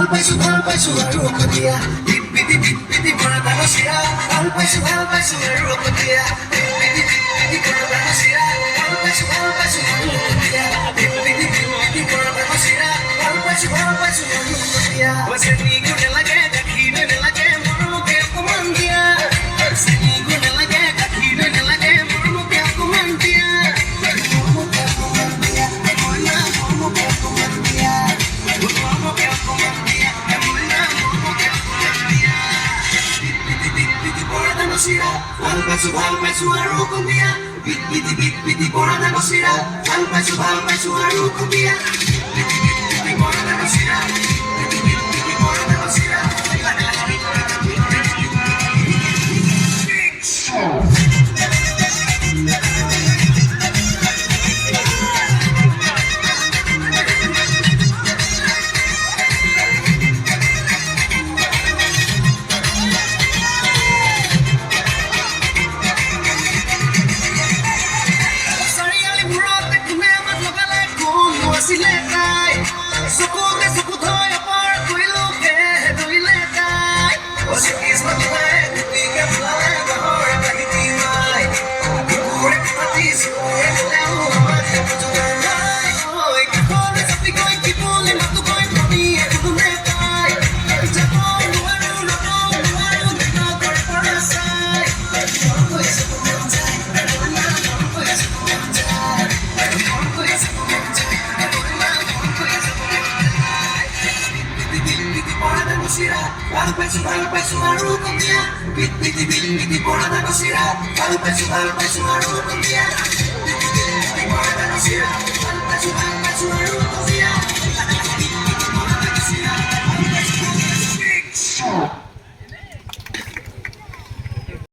পাইছো আৰু অকলীয়া বিপিতি কৰা ডাঙচিৰা ভাল পাইছো আৰু অকলীয়া বিপিতি কৰা ডাঙচিৰা ভাল পাইছো আৰু অকলীয়া বিপিতি কৰা ডাঙচিৰা ভাল পাইছো আৰু অকলীয়া চেনি নেলাগে গাখীৰ নেলাগে মোৰ মুখে অকমান দিয়া চেনি নেলাগে গাখীৰ নেলাগে মোৰ মুখে অকমান দিয়া ভাল পাইছো আৰু অকলীয়া বিপিতি কৰা ডাঙচিৰা ভাল পাইছো আৰু অকলীয়া বিপিতি কৰা ডাঙচিৰা বিপিতি কৰা ডাঙচিৰা ভাল পাইছো আৰু অকলীয়া বিপিতি কৰা ডাঙচিৰা ভাল পাইছো আৰু অকলীয়া বিপিতি কৰা ডাঙচিৰা